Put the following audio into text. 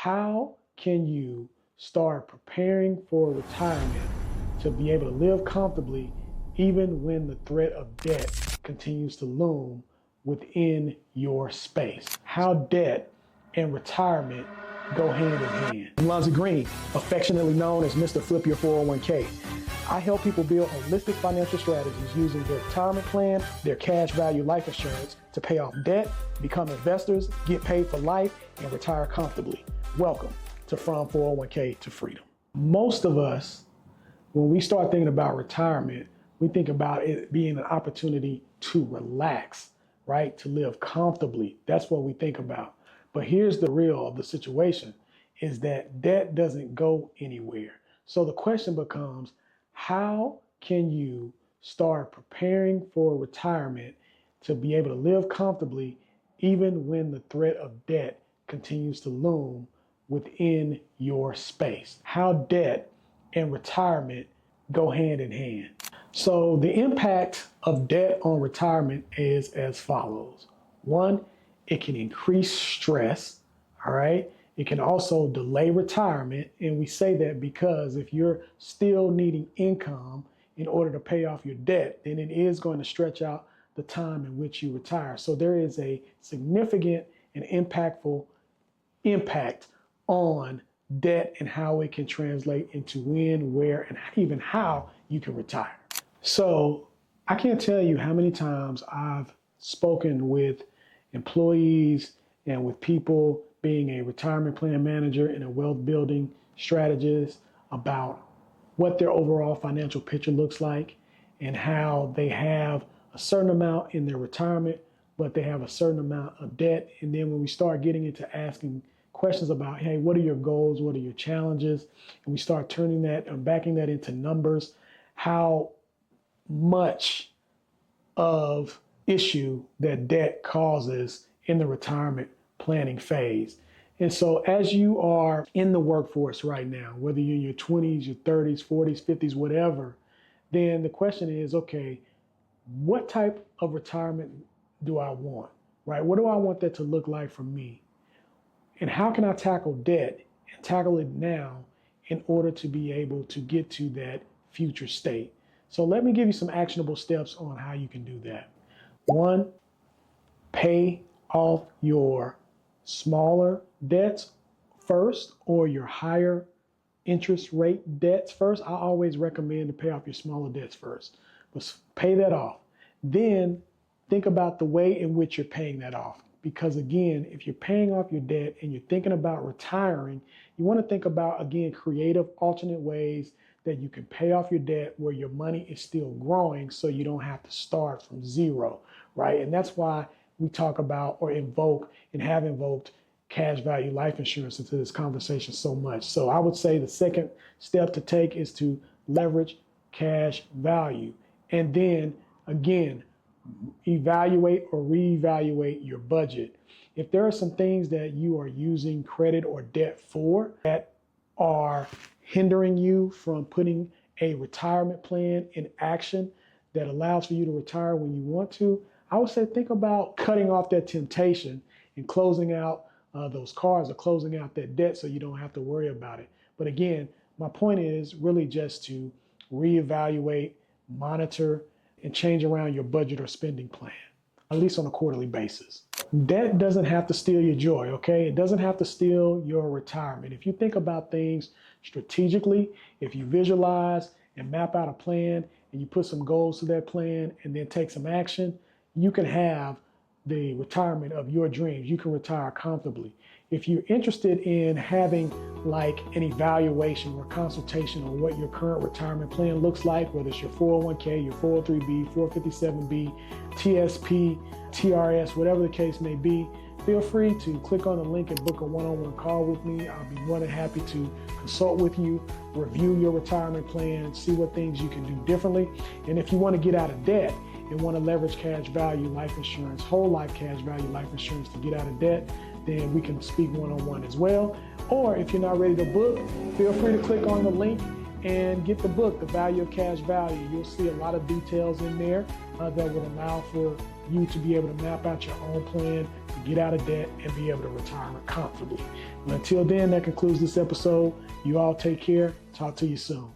How can you start preparing for retirement to be able to live comfortably even when the threat of debt continues to loom within your space? How debt and retirement go hand in hand. I'm Lonzie Greene, affectionately known as Mr. Flip Your 401k. I help people build holistic financial strategies using their retirement plan, their cash value life insurance to pay off debt, become investors, get paid for life, and retire comfortably. Welcome to From 401k to Freedom. Most of us, when we start thinking about retirement, we think about it being an opportunity to relax, right? To live comfortably. That's what we think about. But here's the real of the situation is that debt doesn't go anywhere. So the question becomes, how can you start preparing for retirement to be able to live comfortably even when the threat of debt continues to loom within your space? How debt and retirement go hand in hand. So the impact of debt on retirement is as follows. One, it can increase stress, all right? It can also delay retirement. And we say that because if you're still needing income in order to pay off your debt, then it is going to stretch out the time in which you retire. So there is a significant and impactful impact on debt and how it can translate into when, where, and even how you can retire. So I can't tell you how many times I've spoken with employees and with people being a retirement plan manager and a wealth building strategist about what their overall financial picture looks like and how they have a certain amount in their retirement, but they have a certain amount of debt. And then when we start getting into asking questions about, hey, what are your goals? What are your challenges? And we start turning that and backing that into numbers, how much of issue that debt causes in the retirement planning phase. And so as you are in the workforce right now, whether you're in your 20s, your 30s, 40s, 50s, whatever, then the question is, okay, what type of retirement do I want, right? What do I want that to look like for me? And how can I tackle debt and tackle it now in order to be able to get to that future state? So let me give you some actionable steps on how you can do that. One, pay off your smaller debts first or your higher interest rate debts first. I always recommend to pay off your smaller debts first, but pay that off. Then think about the way in which you're paying that off. Because again, if you're paying off your debt and you're thinking about retiring, you want to think about, again, creative alternate ways that you can pay off your debt where your money is still growing so you don't have to start from zero, right? And that's why we talk about or invoke and have invoked cash value life insurance into this conversation so much. So I would say the second step to take is to leverage cash value. And then again, evaluate or reevaluate your budget. If there are some things that you are using credit or debt for that are hindering you from putting a retirement plan in action that allows for you to retire when you want to, I would say think about cutting off that temptation and closing out those cards or closing out that debt so you don't have to worry about it. But again, my point is really just to reevaluate, monitor, and change around your budget or spending plan, at least on a quarterly basis. Debt doesn't have to steal your joy, okay? It doesn't have to steal your retirement. If you think about things strategically, if you visualize and map out a plan and you put some goals to that plan and then take some action, you can have the retirement of your dreams. You can retire comfortably. If you're interested in having like an evaluation or consultation on what your current retirement plan looks like, whether it's your 401k, your 403b, 457b, TSP, TRS, whatever the case may be, feel free to click on the link and book a one-on-one call with me. I'll be more than happy to consult with you, review your retirement plan, see what things you can do differently. And if you want to get out of debt and want to leverage cash value life insurance, whole life cash value life insurance to get out of debt, then we can speak one-on-one as well. Or if you're not ready to book, feel free to click on the link and get the book, The Value of Cash Value. You'll see a lot of details in there that would allow for you to be able to map out your own plan to get out of debt and be able to retire comfortably. But until then, that concludes this episode. You all take care. Talk to you soon.